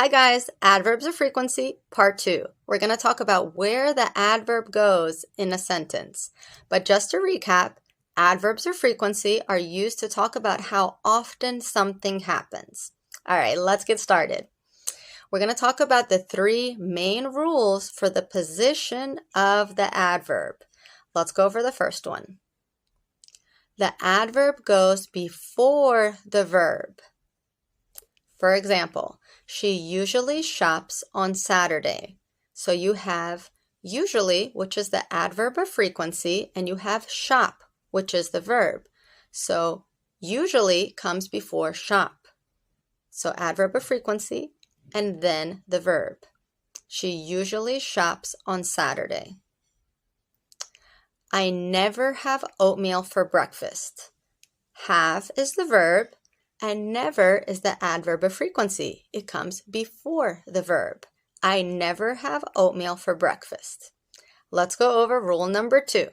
Hi guys, adverbs of frequency, part 2. We're going to talk about where the adverb goes in a sentence. But just to recap, adverbs of frequency are used to talk about how often something happens. All right, let's get started. We're going to talk about the 3 main rules for the position of the adverb. Let's go over the first one. The adverb goes before the verb. For example, she usually shops on Saturday. So you have usually, which is the adverb of frequency, and you have shop, which is the verb. So usually comes before shop. So adverb of frequency and then the verb. She usually shops on Saturday. I never have oatmeal for breakfast. Have is the verb. And never is the adverb of frequency. It comes before the verb. I never have oatmeal for breakfast. Let's go over rule number 2.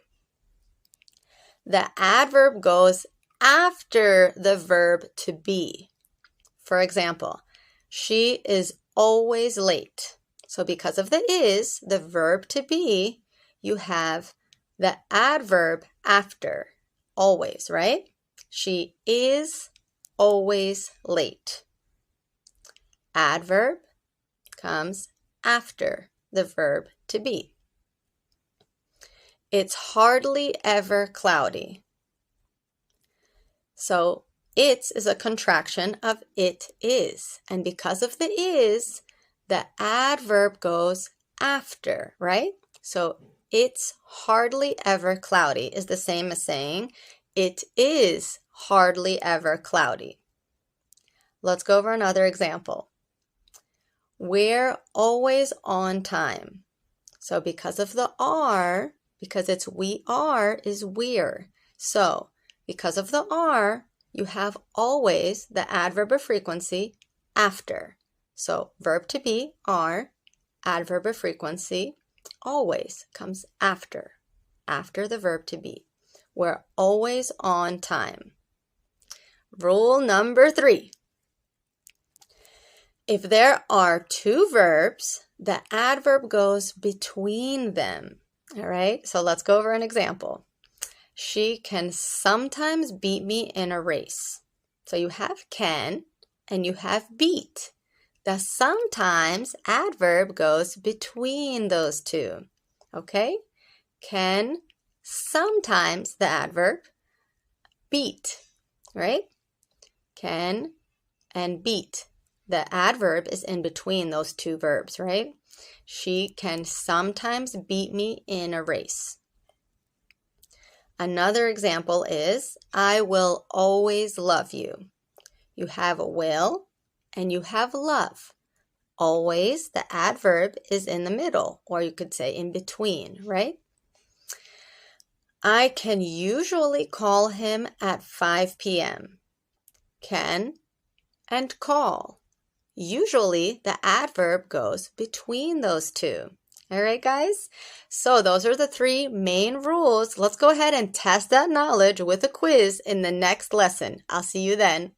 The adverb goes after the verb to be. For example, she is always late. So because of the is, the verb to be, you have the adverb after, always, right? She is always late. Adverb comes after the verb to be. It's hardly ever cloudy. So it's is a contraction of it is. And because of the is, the adverb goes after, right? So it's hardly ever cloudy is the same as saying it is hardly ever cloudy. Let's go over another example. We're always on time. So because of the are, because it's we are is we're. So because of the are, you have always the adverb of frequency after. So verb to be, are, adverb of frequency, always comes after the verb to be. We're always on time. Rule number 3. If there are 2 verbs, the adverb goes between them. All right, so let's go over an example. She can sometimes beat me in a race. So you have can and you have beat. The sometimes adverb goes between those 2. Okay, can, sometimes the adverb, beat, right? Can and beat. The adverb is in between those 2 verbs, right? She can sometimes beat me in a race. Another example is, I will always love you. You have will and you have love. Always, the adverb is in the middle, or you could say in between, right? I can usually call him at 5 p.m. Can and call. Usually, the adverb goes between those 2. All right, guys? So those are the 3 main rules. Let's go ahead and test that knowledge with a quiz in the next lesson. I'll see you then.